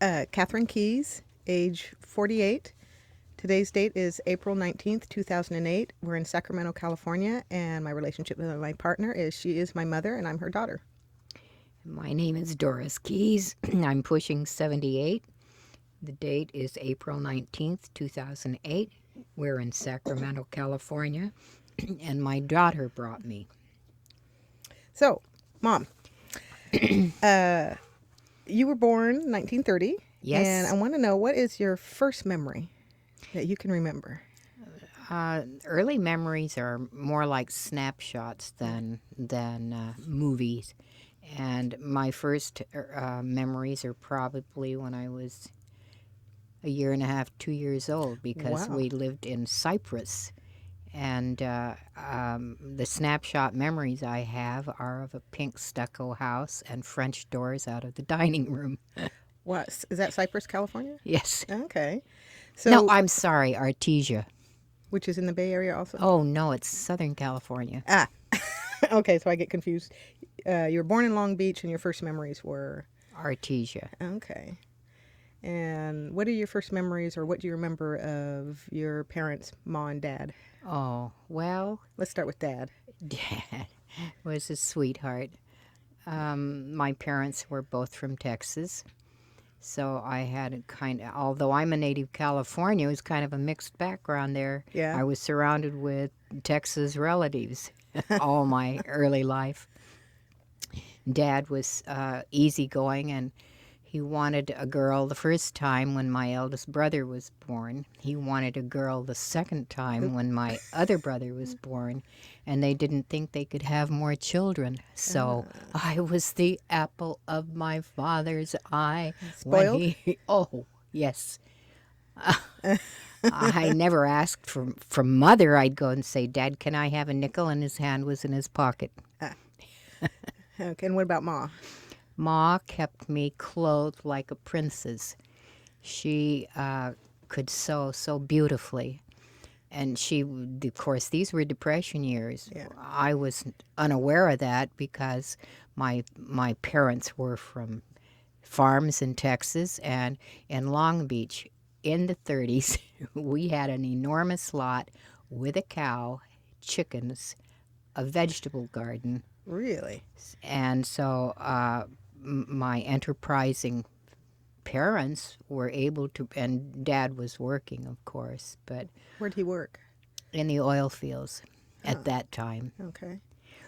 Kathryn Keys, age 48. Today's date is April 19th, 2008. We're in Sacramento, California, and my relationship with my partner is she is my mother and I'm her daughter. My name is Doris Keys. I'm pushing 78. The date is April 19th, 2008. We're in Sacramento, California, and my daughter brought me. So, Mom, you were born 1930. Yes. And I want to know, what is your first memory that you can remember? Early memories are more like snapshots than movies. And my first memories are probably when I was a year and a half, 2 years old, because Wow. we lived in Cyprus. And the snapshot memories I have are of a pink stucco house and French doors out of the dining room. What is that? Cypress, California? Yes. Okay. So, No, I'm sorry, Artesia. which is in the Bay Area also? Oh, no, it's Southern California. Ah, okay, so I get confused. You were born in Long Beach and your first memories were? Artesia. Okay. And what are your first memories, or what do you remember of your parents, Ma and Dad? Oh, well, Let's start with Dad. Dad was a sweetheart. My parents were both from Texas. So I had although I'm a native California, it was kind of a mixed background there. Yeah. I was surrounded with Texas relatives all my early life. Dad was easygoing, and he wanted a girl the first time when my eldest brother was born. He wanted a girl the second time when my other brother was born, and they didn't think they could have more children. So I was the apple of my father's eye. Spoiled? Oh, yes. I never asked from Mother. I'd go and say, Dad, can I have a nickel? And his hand was in his pocket. Okay, and what about Ma? Ma kept me clothed like a princess. She could sew so beautifully. And of course, these were Depression years. Yeah. I was unaware of that because my parents were from farms in Texas and in Long Beach. In the 30s, we had an enormous lot with a cow, chickens, a vegetable garden. Really? And so my enterprising parents were able to, and Dad was working, of course, but Where'd he work? in the oil fields at that time. Okay.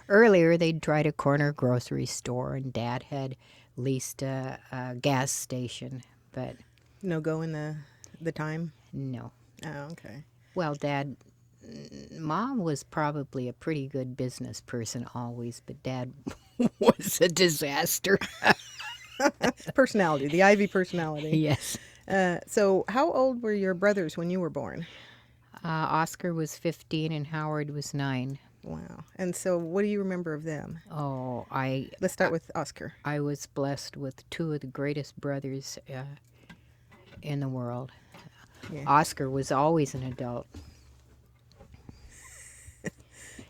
Earlier, they'd tried a corner grocery store, and Dad had leased a gas station, but No go in the time? no. Oh, okay. Well, Mom was probably a pretty good business person always, but Dad was a disaster. Personality, the Ivy personality. Yes. So how old were your brothers when you were born? Oscar was 15 and Howard was 9. Wow. And so what do you remember of them? Oh, Let's start with Oscar. I was blessed with two of the greatest brothers in the world. Yeah. Oscar was always an adult.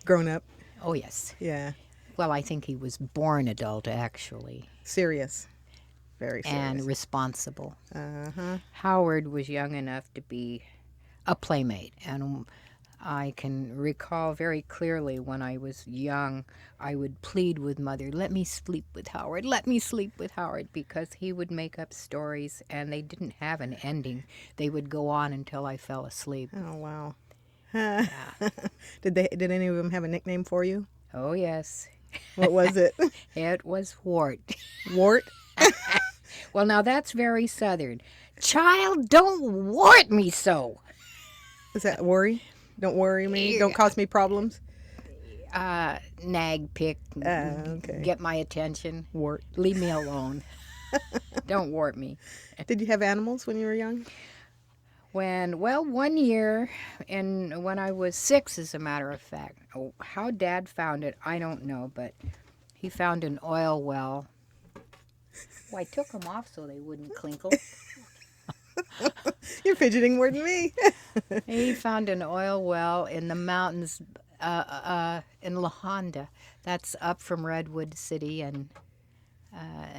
Grown up? Oh, yes. Yeah. Well, I think he was born adult, actually, Serious. Very serious. and responsible. Uh-huh. Howard was young enough to be a playmate, and I can recall very clearly when I was young, I would plead with Mother, let me sleep with Howard, let me sleep with Howard, because he would make up stories, and they didn't have an ending. They would go on until I fell asleep. Oh, wow. Yeah. Did any of them have a nickname for you? Oh, yes. What was it? It was Wart. Wart? Well, now that's very Southern. Child, don't wart me so. Is that worry? Don't worry me. Don't cause me problems. Nag, pick, Okay. get my attention. Wart. Leave me alone. Don't wart me. Did you have animals when you were young? Well, 1 year, and when I was 6, as a matter of fact. Oh, how Dad found it, I don't know, but he found an oil well. Well, I took them off so they wouldn't clinkle. You're fidgeting more than me. He found an oil well in the mountains in La Honda. That's up from Redwood City, and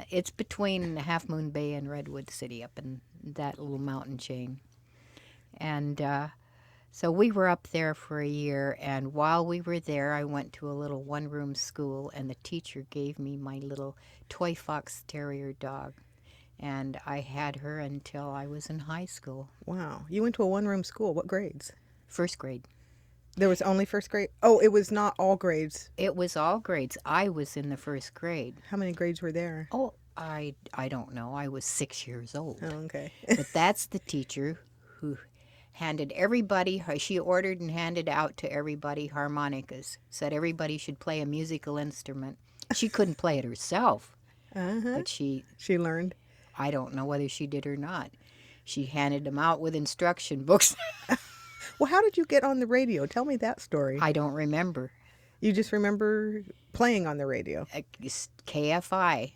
It's between Half Moon Bay and Redwood City, up in that little mountain chain. And so we were up there for a year, and while we were there, I went to a little one-room school, and the teacher gave me my little toy fox terrier dog. And I had her until I was in high school, Wow. You went to a one-room school. What grades? first grade. There was only first grade? Oh, it was not all grades. It was all grades. I was in the first grade. How many grades were there? Oh, I don't know. I was 6 years old. Oh, okay. But that's the teacher who handed everybody, she ordered and handed out to everybody harmonicas, said everybody should play a musical instrument. She couldn't play it herself, but She learned. I don't know whether she did or not. She handed them out with instruction books. Well, how did you get on the radio? Tell me that story. I don't remember. You just remember playing on the radio. It's KFI.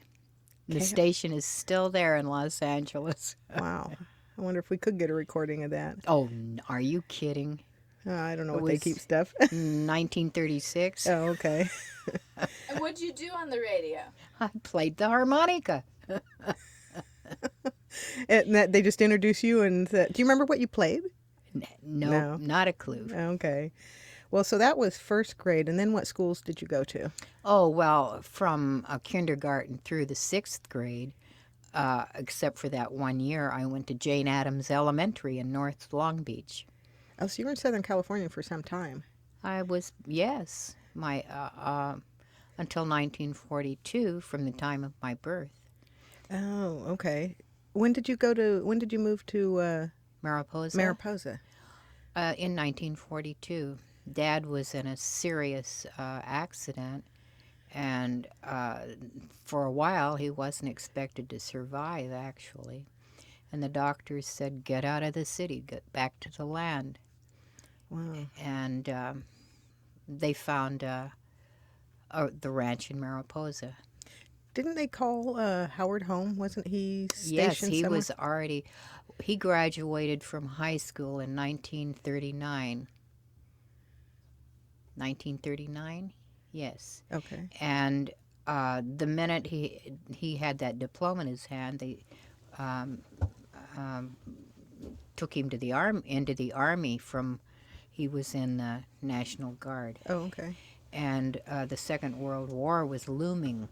The station is still there in Los Angeles. Wow. I wonder if we could get a recording of that. Oh, are you kidding? I don't know It what they was- keep stuff. 1936. Oh, okay. And what'd you do on the radio? I played the harmonica. And that they just introduced you and said, do you remember what you played? No, not a clue. Okay. Well, so that was first grade. And then what schools did you go to? Oh, well, from kindergarten through the sixth grade, except for that 1 year, I went to Jane Addams Elementary in North Long Beach. Oh, so you were in Southern California for some time. I was, yes, my until 1942, from the time of my birth. Oh, okay. When did you move to Mariposa. Mariposa? In 1942. Dad was in a serious accident, and for a while he wasn't expected to survive, actually. And the doctors said, get out of the city, get back to the land. Wow. And they found the ranch in Mariposa. Didn't they call Howard home? Wasn't he stationed Yes, he somewhere? was already, he graduated from high school in 1939. 1939? Yes. Okay. And the minute he had that diploma in his hand, they took him to the into the army. He was in the National Guard, Oh, okay. and the Second World War was looming.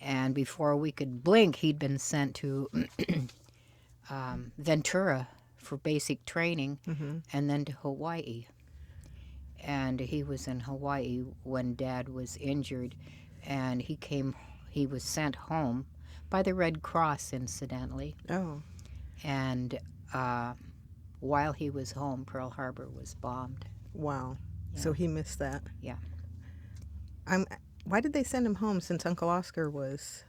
And before we could blink, he'd been sent to Ventura for basic training, and then to Hawaii. And he was in Hawaii when Dad was injured, and he was sent home by the Red Cross, incidentally. Oh, And while he was home, Pearl Harbor was bombed. wow. So he missed that. Yeah. Why did they send him home since Uncle Oscar was?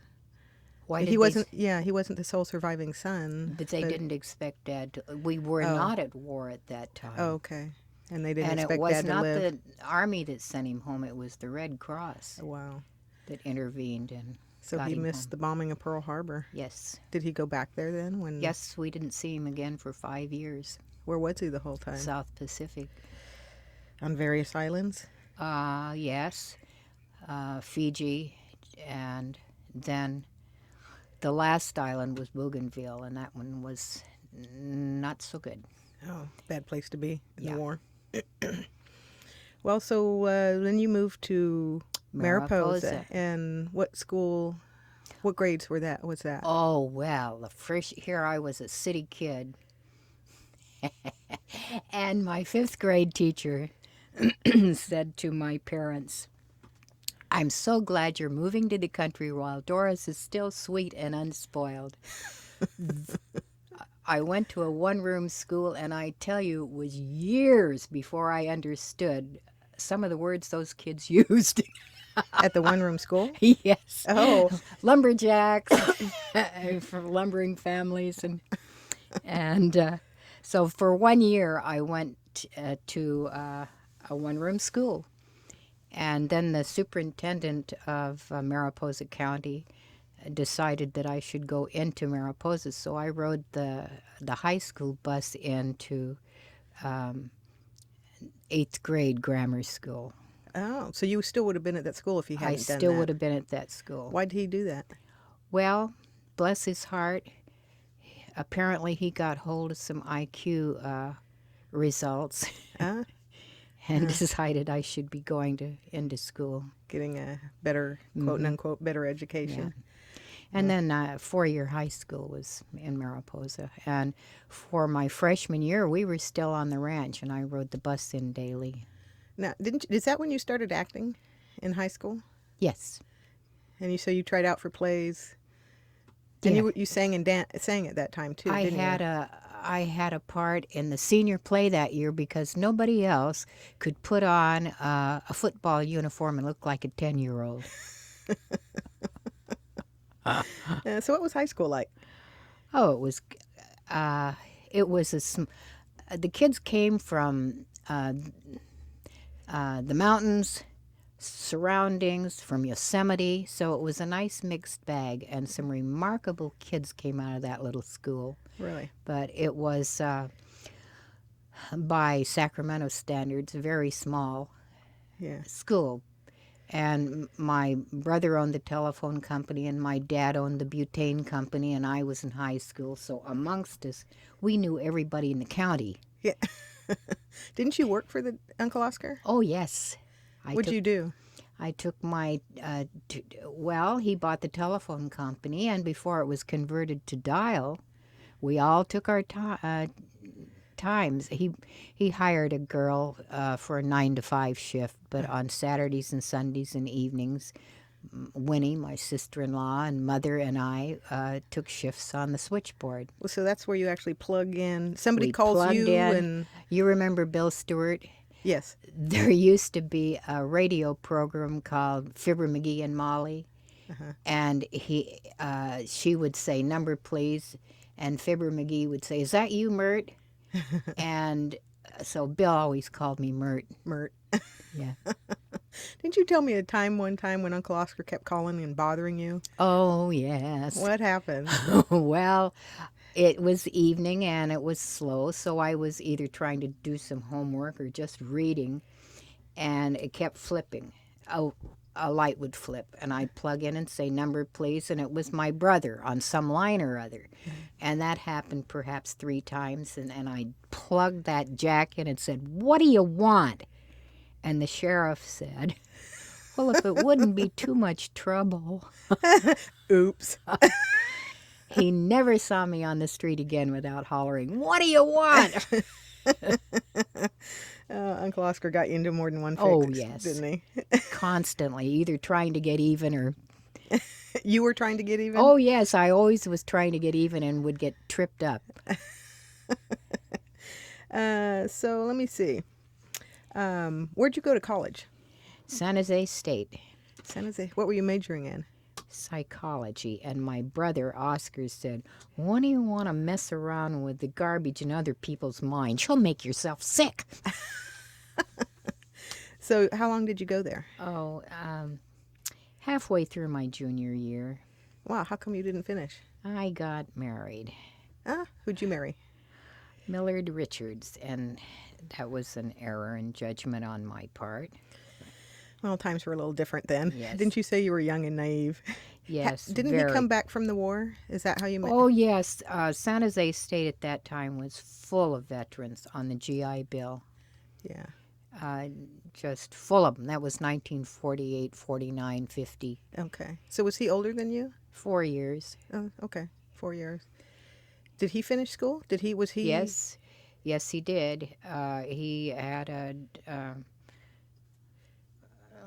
Why did He they wasn't. Yeah, he wasn't the sole surviving son. But they didn't expect Dad to. We were not at war at that time. Oh, okay. And they didn't And it expect was Dad to not live. the Army that sent him home, it was the Red Cross Wow. that intervened and So got he him missed home. the bombing of Pearl Harbor. Yes. Did he go back there then? When? Yes, we didn't see him again for 5 years. Where was he the whole time? South Pacific. On various islands. Yes. Fiji, and then the last island was Bougainville, and that one was not so good. Oh, bad place to be in Yeah. the war. Well, so then you moved to Mariposa. And what school? What grades was that? Oh, well, the first here I was a city kid. And my fifth grade teacher said to my parents, I'm so glad you're moving to the country while Doris is still sweet and unspoiled. I went to a one-room school, and I tell you, it was years before I understood some of the words those kids used. At the one-room school? Yes. Oh. Lumberjacks from lumbering families, and so for 1 year I went to a one-room school, and then the superintendent of Mariposa County decided that I should go into Mariposa, so I rode the high school bus into 8th grade grammar school. Oh, so you still would have been at that school if he I hadn't done still that. would have been at that school. Why did he do that? Well, bless his heart, apparently he got hold of some IQ results Uh, and decided I should be going into school. Getting a better, quote unquote, better education. And then 4-year high school was in Mariposa. And for my freshman year, we were still on the ranch, and I rode the bus in daily. Now, is that when you started acting in high school? Yes. And you tried out for plays, and Yeah. you sang and sang at that time too. I didn't had a part in the senior play that year because nobody else could put on a football uniform and look like a 10-year-old. you? So what was high school like? Oh, it was the kids came from the mountains, surroundings, from Yosemite, so it was a nice mixed bag, and some remarkable kids came out of that little school. Really? But it was, by Sacramento standards, a very small Yeah. school. And my brother owned the telephone company, and my dad owned the butane company, and I was in high school. So amongst us, we knew everybody in the county. Yeah. Didn't you work for the Uncle Oscar? Oh, yes. What'd you do? I took my, well, he bought the telephone company, and before it was converted to dial, we all took our times. He hired a girl for a 9 to 5 shift, but on Saturdays and Sundays and evenings, Winnie, my sister-in-law, and mother and I took shifts on the switchboard. Well, so that's where you actually plug in. Somebody We calls plugged you, in. and You remember Bill Stewart? yes, There used to be a radio program called Fibber McGee and Molly, and she would say, "Number, please," and Fibber McGee would say, "Is that you, Mert?" And so Bill always called me Mert. Mert. Yeah. Didn't you tell me one time when Uncle Oscar kept calling and bothering you? Oh, yes. What happened? Well, it was evening and it was slow, so I was either trying to do some homework or just reading, and it kept flipping. A light would flip, and I'd plug in and say, "Number, please," and it was my brother on some line or other. And that happened perhaps 3 times, and I plugged that jack in and said, "What do you want?" And the sheriff said, "Well, if it wouldn't be too much trouble." Oops. He never saw me on the street again without hollering, "What do you want?" Uncle Oscar got you into more than one fix, Oh, yes. didn't he? Constantly, either trying to get even or... You were trying to get even? Oh, yes, I always was trying to get even and would get tripped up. So let me see. Where'd you go to college? San Jose State. San Jose. What were you majoring in? Psychology. And my brother, Oscar, said, "What do you want to mess around with the garbage in other people's minds? You'll make yourself sick." So how long did you go there? Oh, halfway through my junior year, Wow, how come you didn't finish? I got married. Who'd you marry? Millard Richards, and that was an error in judgment on my part. Well, times were a little different then. Yes. Didn't you say you were young and naive? Yes, Didn't very. he come back from the war? Is that how you met? Oh, yes. San Jose State at that time was full of veterans on the GI Bill. Yeah. Just full of them. That was 1948, 49, 50. Okay. So was he older than you? 4 years. Oh, okay. 4 years. Did he finish school? Was he? Yes. Yes, he did. He had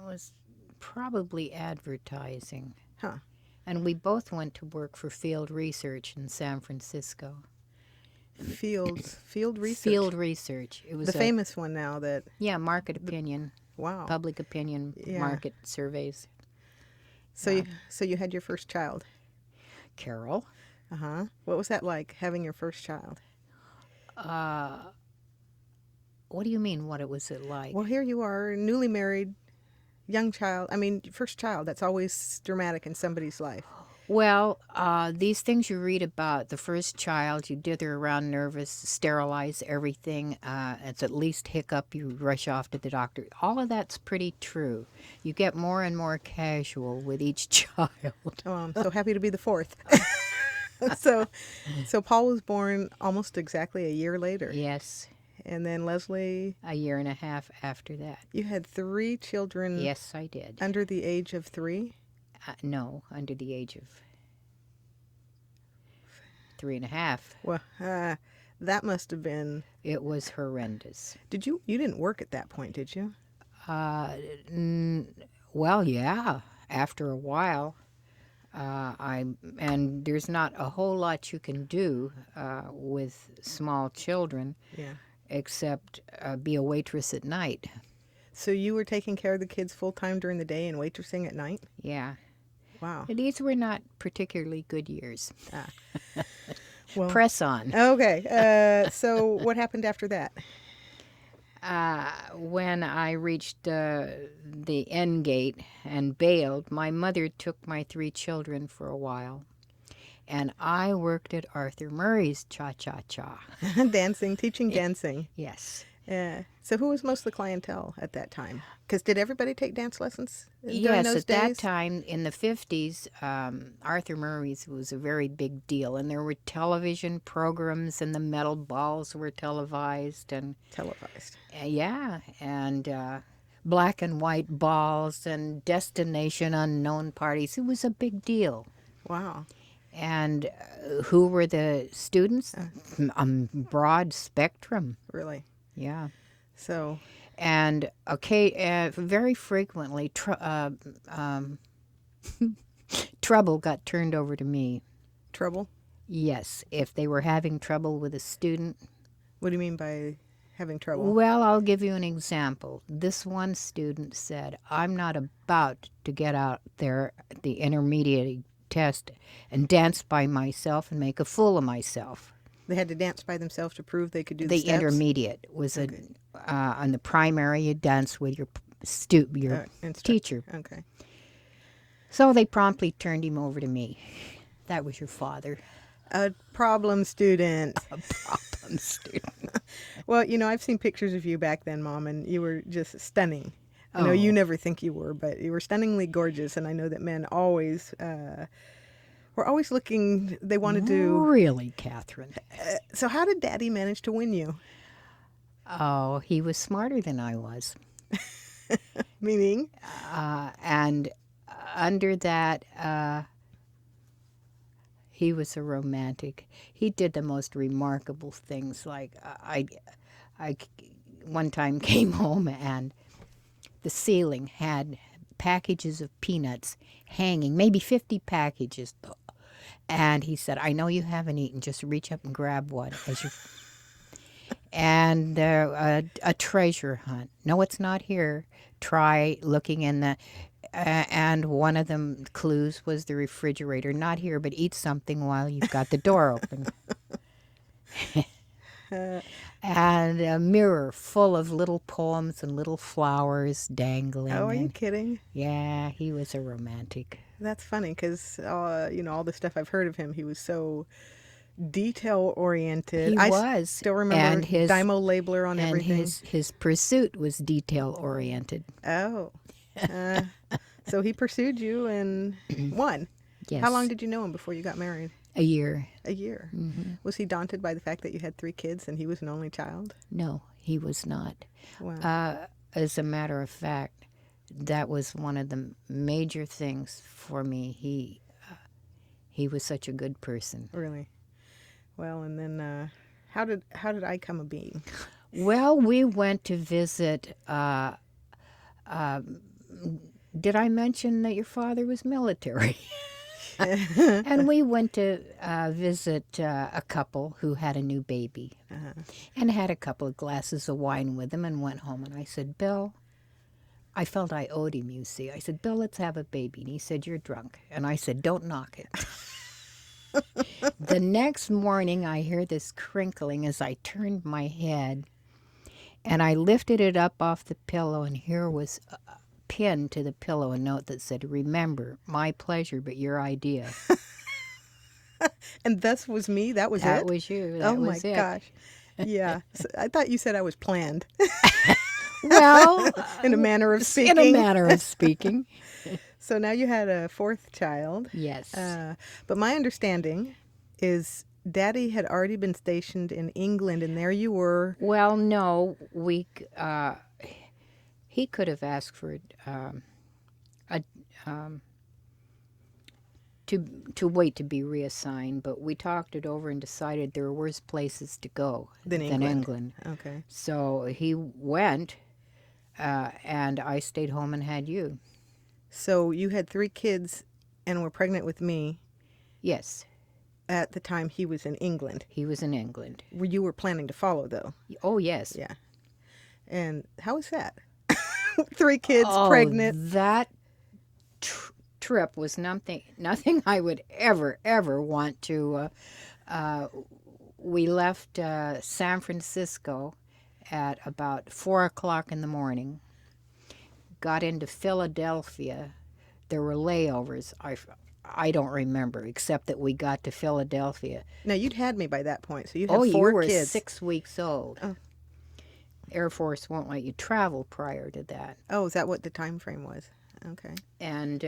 was probably advertising. Huh. And we both went to work for Field Research in San Francisco. Field research. Field Research. It was The famous one now that, Yeah, market opinion, wow. public opinion, Yeah. market surveys. So you had your first child. Carol. Uh-huh. What was that like, having your first child? What do you mean, what was it like? Well, here you are, newly married, young child. I mean, first child, that's always dramatic in somebody's life. Well, these things you read about the first child, you dither around nervous, sterilize everything. It's at least hiccup, you rush off to the doctor. All of that's pretty true. You get more and more casual with each child. Oh, I'm so happy to be the fourth. so, so Paul was born almost exactly a year later. Yes, And then Leslie, a year and a half after that. you had 3 children Yes, I did. under the age of 3. No, under the age of 3.5. Well, that must have been. It was horrendous. You didn't work at that point, did you? Well, yeah. After a while, and there's not a whole lot you can do with small children Yeah. except be a waitress at night. So you were taking care of the kids full time during the day and waitressing at night? Yeah. Wow. These were not particularly good years. Well, Press on. okay. So what happened after that? When I reached the end gate and bailed, my mother took my 3 children for a while. And I worked at Arthur Murray's Cha-Cha-Cha. Dancing, teaching dancing. Yes. So who was most of the clientele at that time? Because did everybody take dance lessons during Yes, those at that days? time in the 50s, Arthur Murray's was a very big deal. And there were television programs, and the medal balls were televised. And Televised. yeah, and black and white balls and destination unknown parties. It was a big deal. Wow. And who were the students? Broad spectrum. Really? Yeah. So, And very frequently, trouble got turned over to me. trouble? Yes, if they were having trouble with a student. What do you mean by having trouble? Well, I'll give you an example. This one student said, I'm not about to get out there at the intermediate test and dance by myself and make a fool of myself. They had to dance by themselves to prove they could do the The steps? intermediate was on the primary, you dance with your teacher. Okay. So they promptly turned him over to me. That was your father. A problem student. A problem student. Well, I've seen pictures of you back then, Mom, and you were just stunning. I know you never think you were, but you were stunningly gorgeous, and I know that men always were always looking. They wanted to. Really, Kathryn? So how did Daddy manage to win you? Oh, he was smarter than I was. Meaning? And under that, he was a romantic. He did the most remarkable things. Like I one time came home and the ceiling had packages of peanuts hanging, maybe 50 packages. And he said, I know you haven't eaten. Just reach up and grab one. And a treasure hunt. No, it's not here. Try looking in the... and one of the clues was the refrigerator. Not here, but eat something while you've got the door open. And a mirror full of little poems and little flowers dangling. Oh, are you kidding? Yeah, he was a romantic. That's funny because, all the stuff I've heard of him, he was so detail-oriented. He I was. still remember And his Dymo labeler on and everything. his pursuit was detail-oriented. Oh. So he pursued you and won. Yes. How long did you know him before you got married? A year. A year. Mm-hmm. Was he daunted by the fact that you had 3 kids and he was an only child? No, he was not. Wow. As a matter of fact, that was one of the major things for me. He was such a good person. Really? Well, and then how did I come a being? Well, we went to visit. Did I mention that your father was military? And we went to visit a couple who had a new baby and had a couple of glasses of wine with them and went home. And I said, Bill, I felt I owed him, you see. I said, Bill, let's have a baby. And he said, you're drunk. And I said, don't knock it. The next morning, I hear this crinkling as I turned my head. And I lifted it up off the pillow, and here was pinned to the pillow a note that said, "Remember, my pleasure, but your idea." And thus was me. That was That it. was you. Oh That my was it. gosh. Yeah. So I thought you said I was planned Well, in a manner of in a speaking. manner of speaking. So now you had a fourth child. Yes. But my understanding is Daddy had already been stationed in England, and there you were. Well, no, he could have asked for a to wait to be reassigned, but we talked it over and decided there were worse places to go Than than England. England. Okay. So he went, and I stayed home and had you. So you had 3 kids and were pregnant with me Yes, at the time he was in England. he was in England. You were planning to follow, though. Oh, yes. Yeah. And how was that? 3 kids, Oh, pregnant. that trip was nothing I would ever want to. We left San Francisco at about 4 o'clock in the morning. Got into Philadelphia. There were layovers. I don't remember, except that we got to Philadelphia. Now, you'd had me by that point, so you had Oh, 4 you were kids. 6 weeks old. Oh. Air Force won't let you travel prior to that. Oh, is that what the time frame was? Okay. And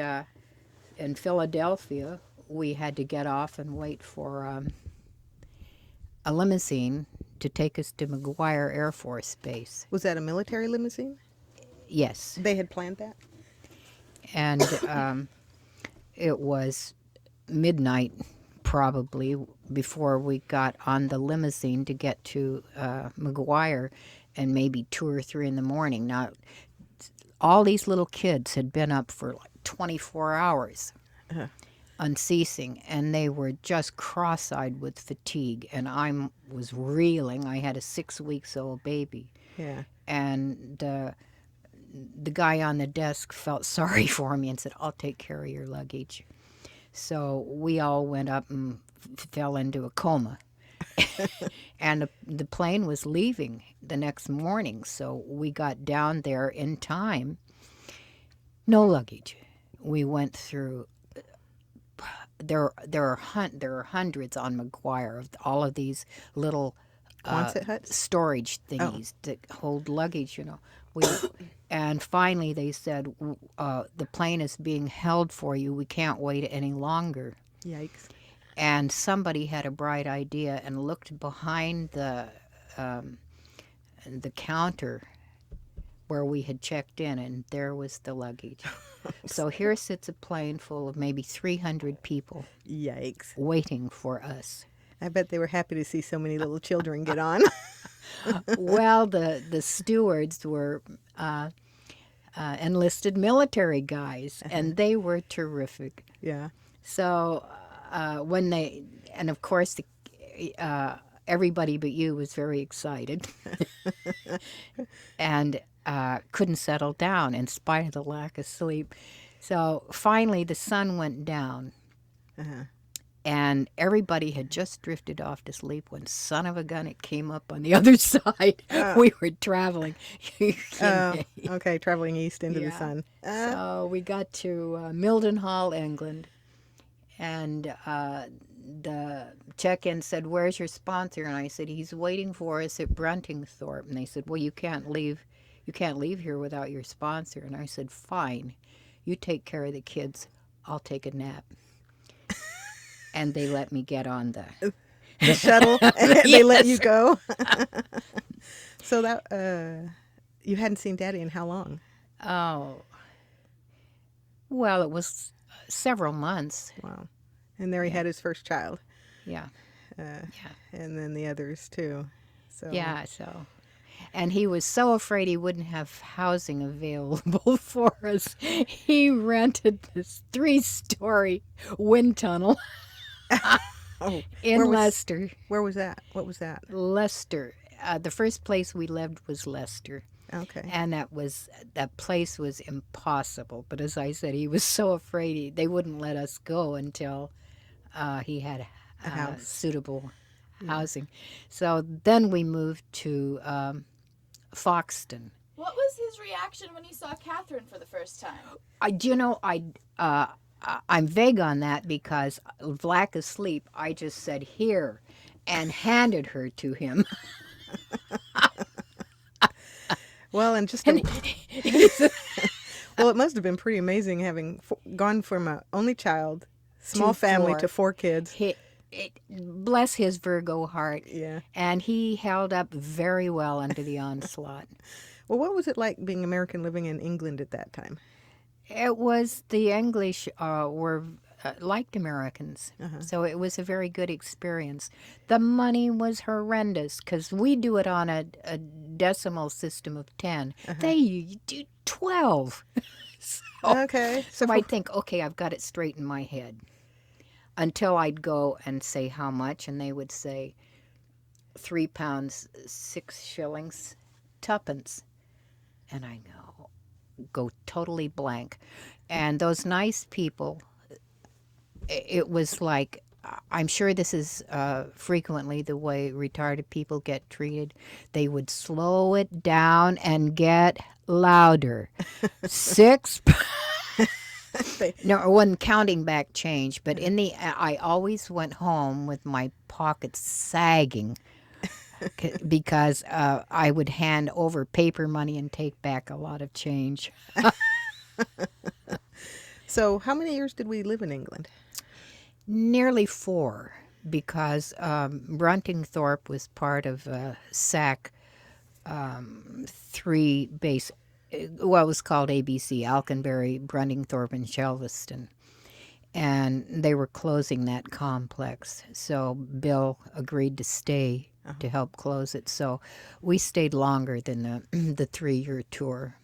in Philadelphia, we had to get off and wait for a limousine to take us to McGuire Air Force Base. Was that a military limousine? Yes. They had planned that? And it was midnight probably before we got on the limousine to get to McGuire, and maybe 2 or 3 in the morning. Now, all these little kids had been up for like 24 hours. Unceasing, and they were just cross-eyed with fatigue, and I was reeling. I had a 6-week-old baby. Yeah. And the guy on the desk felt sorry for me and said, "I'll take care of your luggage." So we all went up and fell into a coma. And the plane was leaving the next morning, so we got down there in time. No luggage. We went through. There are hundreds on McGuire of all of these little Quonset huts? storage thingies that hold luggage, and finally they said, the plane is being held for you. We can't wait any longer. Yikes. And somebody had a bright idea and looked behind the counter where we had checked in, and there was the luggage. So here sits a plane full of maybe 300 people Yikes. waiting for us. I bet they were happy to see so many little children get on. Well, the stewards were enlisted military guys, and they were terrific. Yeah. So and of course, everybody but you was very excited and couldn't settle down in spite of the lack of sleep. So finally, the sun went down. And everybody had just drifted off to sleep when, son of a gun, it came up on the other side. We were traveling. Okay, traveling east into the sun. So we got to Mildenhall, England, and the check-in said, "Where's your sponsor?" And I said, "He's waiting for us at Bruntingthorpe." And they said, "Well, you can't leave here without your sponsor." And I said, "Fine, you take care of the kids. I'll take a nap." And they let me get on the shuttle, and they let you go. So that you hadn't seen Daddy in how long? Oh, well, it was several months. Wow. And there he had his first child. Yeah. And then the others too. So Yeah, so. And he was so afraid he wouldn't have housing available for us. He rented this 3-story wind tunnel in Leicester. Where was that? What was that? Leicester. The first place we lived was Leicester. Okay. And that place was impossible. But as I said, he was so afraid they wouldn't let us go until he had suitable housing. So then we moved to Foxton, What was his reaction when he saw Kathryn for the first time? I'm vague on that because lack of sleep, I just said here and handed her to him. Well, and just And well, it must have been pretty amazing having gone from a only child, small To family, four. to 4 kids. bless his Virgo heart. Yeah. And he held up very well under the onslaught. Well, what was it like being American living in England at that time? It was the English were liked Americans, so it was a very good experience. The money was horrendous because we do it on a decimal system of 10. They do 12. Okay. So I'd think, okay, I've got it straight in my head. Until I'd go and say how much, and they would say £3, 6 shillings, tuppence, and I go totally blank. And those nice people, it was like, I'm sure this is frequently the way retarded people get treated. They would slow it down and get louder. 6. No, I wasn't counting back change, but I always went home with my pockets sagging because I would hand over paper money and take back a lot of change. So, how many years did we live in England? Nearly 4, because Bruntingthorpe was part of SAC 3 base. Well, it was called ABC, Alconbury, Bruntingthorpe, and Shelveston. And they were closing that complex. So Bill agreed to stay to help close it. So we stayed longer than the 3-year tour.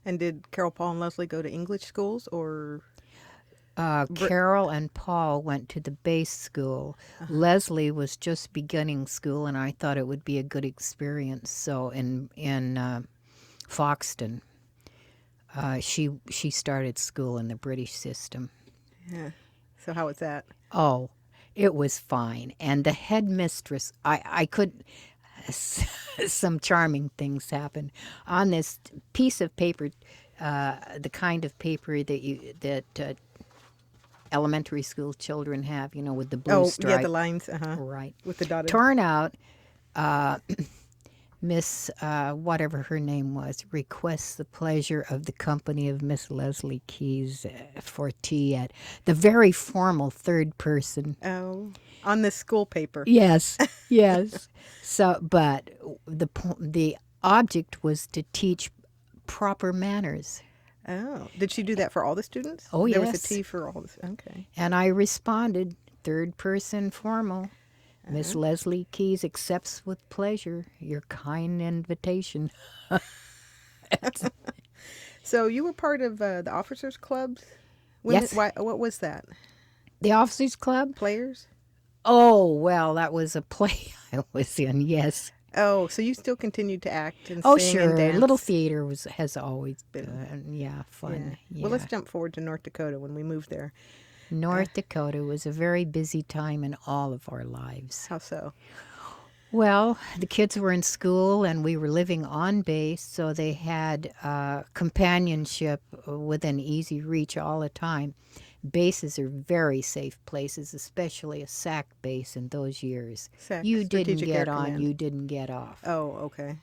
And did Carol, Paul, and Leslie go to English schools or? Carol and Paul went to the base school. Leslie was just beginning school, and I thought it would be a good experience. So in Foxton, she started school in the British system. Yeah. So how was that? Oh, it was fine. And the headmistress, I could, some charming things happened on this piece of paper, the kind of paper that elementary school children have, with the blue stripe. Yeah, the lines, Right. with the dotted. Torn out, Miss, whatever her name was, requests the pleasure of the company of Miss Leslie Keyes for tea at the very formal third person. Oh, on the school paper. Yes, yes. So, but the object was to teach proper manners. Oh, did she do that for all the students? Oh, There was a yes. tea for all the. Okay. And I responded, third person formal. Miss Leslie Keyes accepts with pleasure your kind invitation. So you were part of the officers' clubs? Yes. What was that? The Officers Club? Players? Oh, well, that was a play I was in, yes. Oh, so you still continued to act and Oh, sing sure. and dance? Little theater has always been, fun. Yeah. Well, let's jump forward to North Dakota when we moved there. North Dakota was a very busy time in all of our lives. How so? Well, the kids were in school and we were living on base, so they had companionship within easy reach all the time. Bases are very safe places, especially a SAC base in those years. SAC, You didn't Strategic Air get on, Command. you didn't get off. Oh, okay.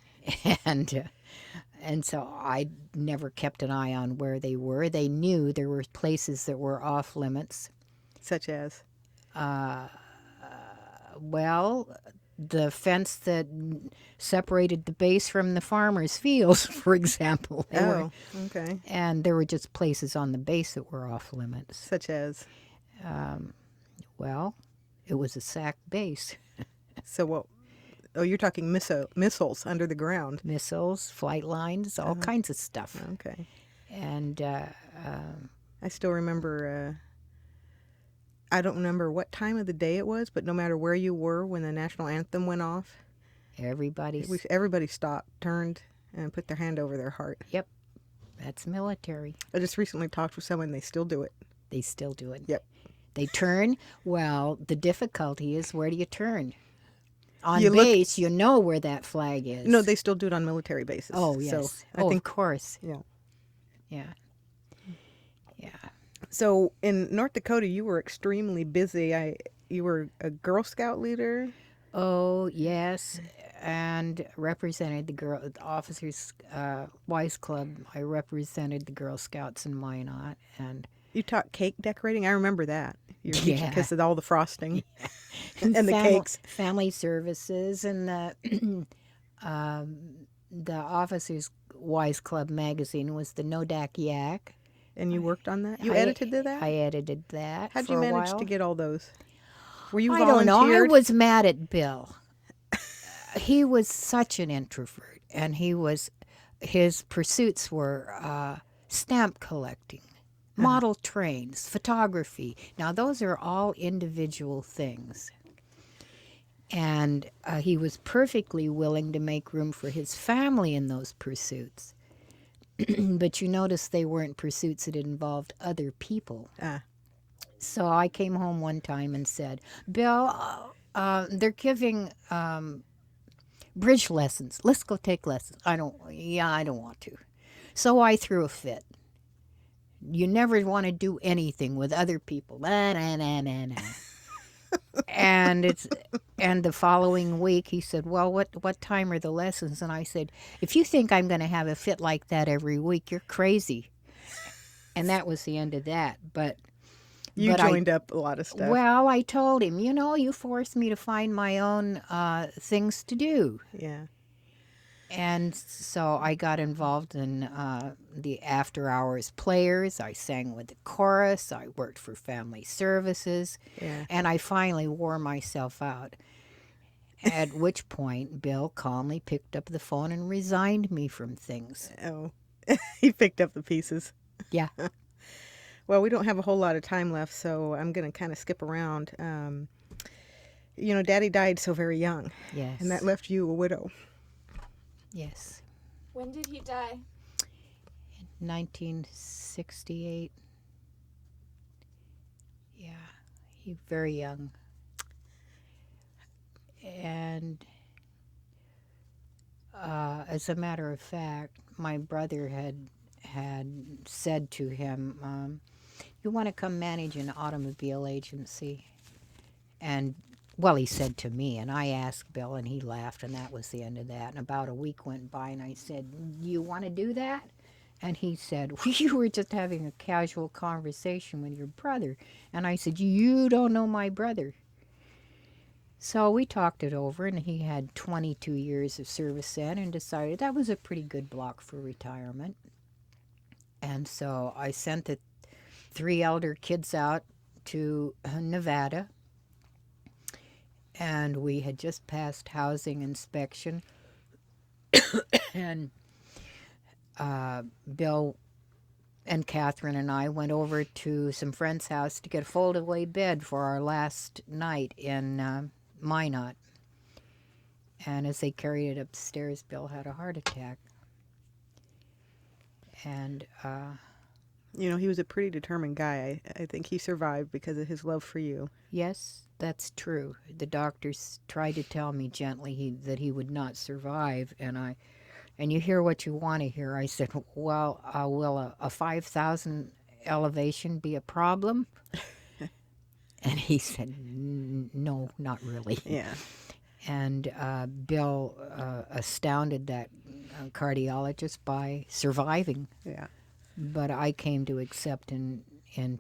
And so I never kept an eye on where they were. They knew there were places that were off limits. Such as? Well, the fence that separated the base from the farmers' fields, for example. Okay. And there were just places on the base that were off limits. Such as? Well, it was a SAC base. So what? Oh, you're talking missiles under the ground. Missiles, flight lines, all kinds of stuff. Okay. And I still remember, I don't remember what time of the day it was, but no matter where you were when the national anthem went off, everybody stopped, turned, and put their hand over their heart. Yep, that's military. I just recently talked with someone, they still do it. They still do it. Yep. They turn. Well, the difficulty is, where do you turn? on You look. base, you know where that flag is. No, they still do it on military bases. Oh, So yes. I Oh, think. of course. Yeah. Yeah. Yeah. So in North Dakota, you were extremely busy. You were a Girl Scout leader. Oh, yes. And represented the officers' Wise Club. I represented the Girl Scouts in Minot. And You taught cake decorating. I remember that. You were teaching yeah. kids with all the frosting and the cakes. Family services and the officers' Wise Club magazine was the Nodak Yak. And you worked on that. You I edited that. I edited that How'd for you a manage while. to get all those? Were you I don't know. I volunteered? was mad at Bill. He was such an introvert, and his pursuits were stamp collecting, model trains, photography. Now those are all individual things. And he was perfectly willing to make room for his family in those pursuits. But you notice they weren't pursuits that involved other people. Ah. So I came home one time and said, Bill, they're giving bridge lessons. Let's go take lessons. I don't want to. So I threw a fit. You never want to do anything with other people. And the following week he said, well, what time are the lessons? And I said, if you think I'm going to have a fit like that every week, you're crazy. And that was the end of that. But You joined up a lot of stuff. well, I told him, you forced me to find my own things to do. Yeah. And so I got involved in the after-hours players. I sang with the chorus. I worked for family services. Yeah. And I finally wore myself out. At which point, Bill calmly picked up the phone and resigned me from things. Oh. He picked up the pieces. Yeah. Well, we don't have a whole lot of time left, so I'm going to kind of skip around. Daddy died so very young. Yes. And that left you a widow. Yes. When did he die? 1968. Yeah. He very young. And as a matter of fact, my brother had said to him, you want to come manage an automobile agency? And, well, he said to me, and I asked Bill, and he laughed, and that was the end of that. And about a week went by, and I said, you want to do that? And he said, well, you were just having a casual conversation with your brother. And I said, you don't know my brother. So we talked it over, and he had 22 years of service then and decided that was a pretty good block for retirement. And so I sent the 3 elder kids out to Nevada, and we had just passed housing inspection. And Bill and Kathryn and I went over to some friend's house to get a fold-away bed for our last night in Minot. And as they carried it upstairs, Bill had a heart attack. And He was a pretty determined guy. I think he survived because of his love for you. yes, that's true. The doctors tried to tell me gently that he would not survive, and you hear what you want to hear. I said, well, will a 5,000 elevation be a problem? And he said, no, not really. Yeah. And Bill astounded that cardiologist by surviving. Yeah. But I came to accept in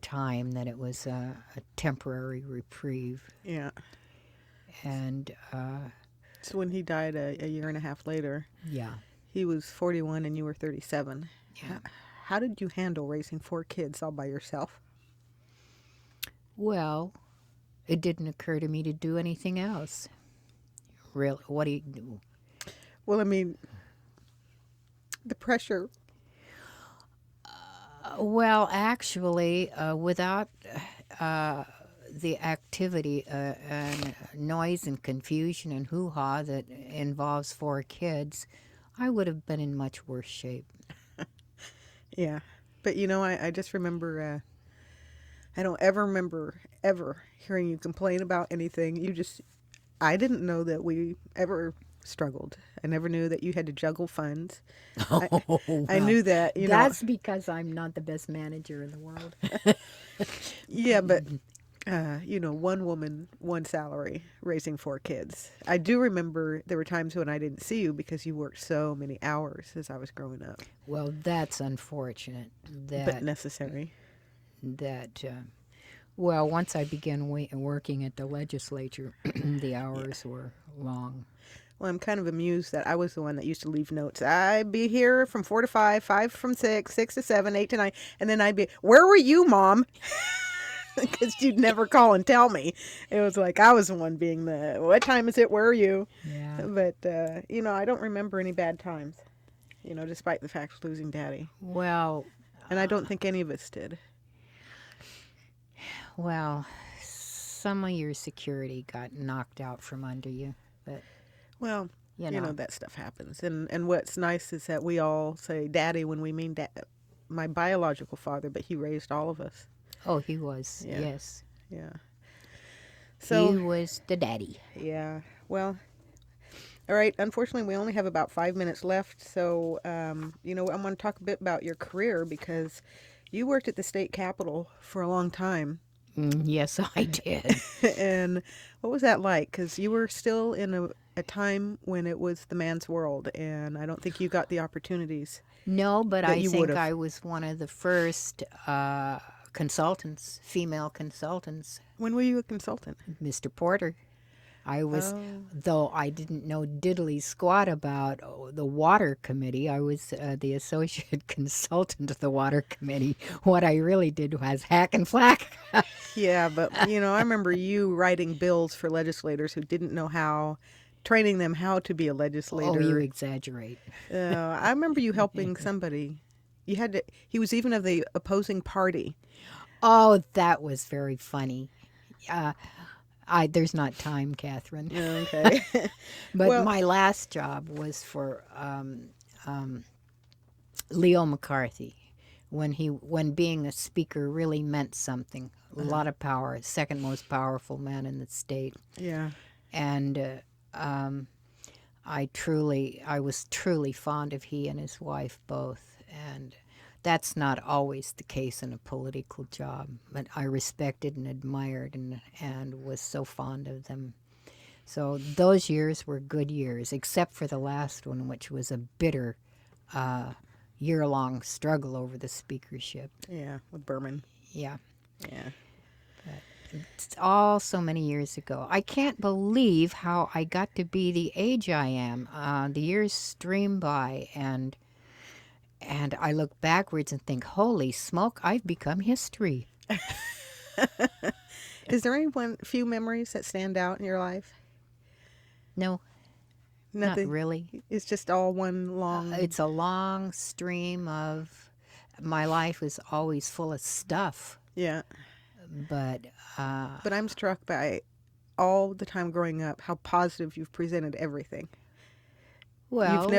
time that it was a temporary reprieve. Yeah. And So when he died a year and a half later, yeah. he was 41 and you were 37. Yeah. How did you handle raising 4 kids all by yourself? Well, it didn't occur to me to do anything else. Really, what do you do? Well, I mean, the pressure. Well, actually, without the activity and noise and confusion and hoo-ha that involves 4 kids, I would have been in much worse shape. Yeah. But, I just remember, I don't ever remember ever hearing you complain about anything. I didn't know that we ever struggled. I never knew that you had to juggle funds. I, Oh, I well, knew that, that's because I'm not the best manager in the world. yeah, but one woman, one salary, raising 4 kids. I do remember there were times when I didn't see you because you worked so many hours as I was growing up, Well, that's unfortunate but that necessary. that well, once I began working at the legislature, the Yeah. hours were long. Well, I'm kind of amused that I was the one that used to leave notes. I'd be here from 4 to 5, 5 from 6, 6 to 7, 8 to 9, and then I'd be, where were you, Mom? Because you'd never call and tell me. It was like I was the one being the, what time is it? Where are you? Yeah. But, I don't remember any bad times, despite the fact of losing Daddy. Well, And I don't think any of us did. well, some of your security got knocked out from under you, but Well, you know. that stuff happens. And what's nice is that we all say Daddy when we mean my biological father, but he raised all of us. Oh, he was. Yeah. Yes. Yeah. He So, was the daddy. yeah. Well, all right. Unfortunately, we only have about 5 minutes left. So, I want to talk a bit about your career because you worked at the state capitol for a long time. Yes, I did. And what was that like? Because you were still in a time when it was the man's world, and I don't think you got the opportunities No, but that I you would think I have. was one of the first consultants, female consultants, When were you a consultant? Mr. Porter. I was, Oh, though I didn't know diddly squat about the water committee, I was the associate consultant of the water committee. What I really did was hack and flack. yeah, but I remember you writing bills for legislators who didn't know how, training them how to be a Oh, you legislator. exaggerate. I remember you helping somebody. You had to. He was even of the opposing party. Oh, that was very funny. There's not time, Catherine. Okay. But Well, my last job was for Leo McCarthy, when being a speaker really meant something. A lot of power, second most powerful man in the state, yeah. and I was truly fond of he and his wife both, and that's not always the case in a political job, but I respected and admired and was so fond of them. So those years were good years, except for the last one, which was a bitter year-long struggle over the speakership. Yeah, with Berman. Yeah. Yeah. It's all so many years ago. I can't believe how I got to be the age I am. The years stream by, and I look backwards and think, holy smoke, I've become history. Is there any few memories that stand out in your life? No, not Nothing. really. It's just all one long. It's a long stream of, my life was always full of stuff, Yeah. but But I'm struck by all the time growing up how positive you've presented everything. well,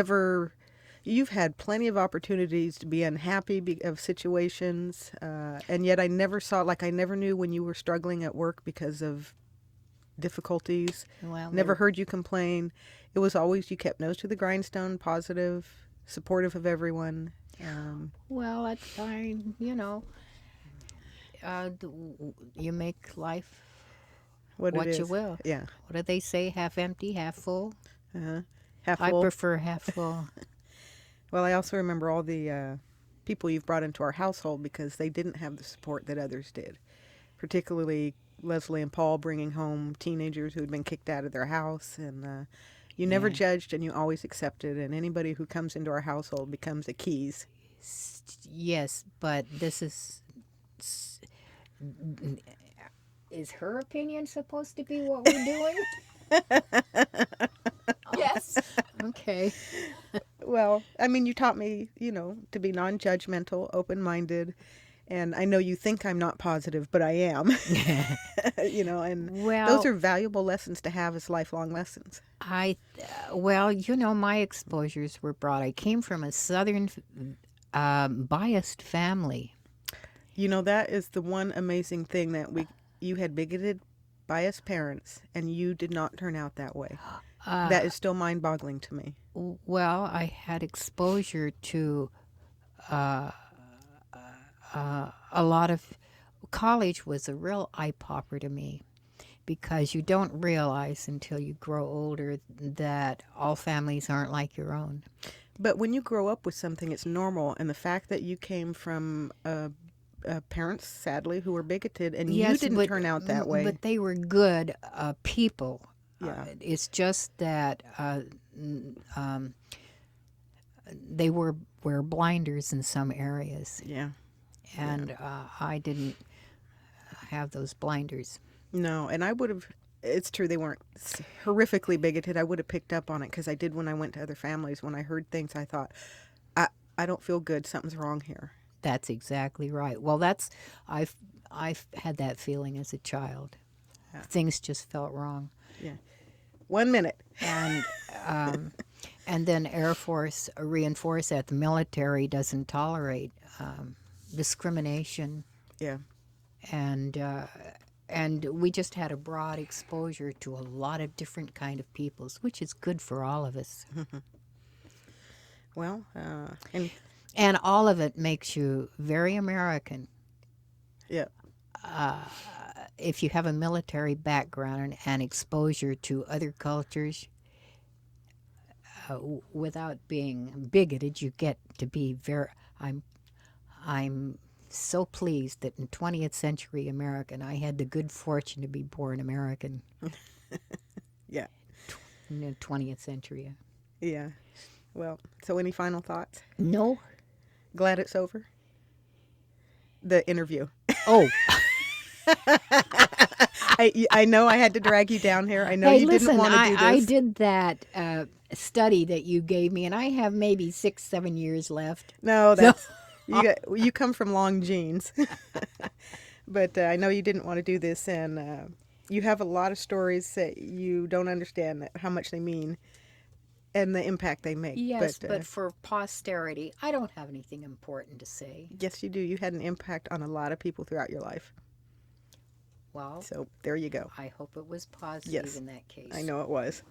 You've had plenty of opportunities to be unhappy of situations, and yet I never I never knew when you were struggling at work because of difficulties. well, Never heard you complain. It was always you kept nose to the grindstone, positive, supportive of everyone. well, at the time, you make life What what it you is. will. Yeah. What do they say? Half empty, half full. Uh-huh. Half I full. prefer half full. Well, I also remember all the people you've brought into our household because they didn't have the support that others did. Particularly Leslie and Paul bringing home teenagers who had been kicked out of their house. And you never Yeah. judged and you always accepted. And anybody who comes into our household becomes a Keys. Yes, but this is her opinion supposed to be what we're doing? Yes. Okay. Well, I mean, you taught me, to be non-judgmental, open-minded. And I know you think I'm not positive, but I am. And those Well, are valuable lessons to have as lifelong lessons. my exposures were broad. I came from a southern biased family. That is the one amazing thing that you had bigoted biased parents, and you did not turn out that way. That is still mind-boggling to me. Well, I had exposure to a lot of college was a real eye popper to me because you don't realize until you grow older that all families aren't like your own. But when you grow up with something, it's normal. And the fact that you came from parents, sadly, who were bigoted, and you Yes, didn't turn out that way. but they were good people. Yeah. It's just that they wear blinders in some areas, Yeah. and I didn't have those blinders. No, and I would have, it's true, they weren't horrifically bigoted. I would have picked up on it because I did when I went to other families. When I heard things, I thought, I don't feel good. Something's wrong here. That's exactly right. Well, I've had that feeling as a child. Yeah. Things just felt wrong. Yeah. 1 minute. And then Air Force reinforced that the military doesn't tolerate discrimination, Yeah. and we just had a broad exposure to a lot of different kind of peoples, which is good for all of us. Well, and And all of it makes you very American. yeah. If you have a military background and exposure to other cultures, without being bigoted, you get to be very. I'm so pleased that in 20th century American, I had the good fortune to be born American. Yeah. In the 20th century. Yeah. Well, so any final thoughts? No. Glad it's over? The interview. Oh. I know I had to drag you down here. I know Hey, you listen, didn't want to do this. I did that study that you gave me, and I have maybe 6-7 years left. No, that's you come from long genes. But I know you didn't want to do this, and you have a lot of stories that you don't understand how much they mean and the impact they make. Yes, but for posterity, I don't have anything important to say. Yes, you do. You had an impact on a lot of people throughout your life. Well, So there you go. I hope it was positive Yes, in that case. I know it was.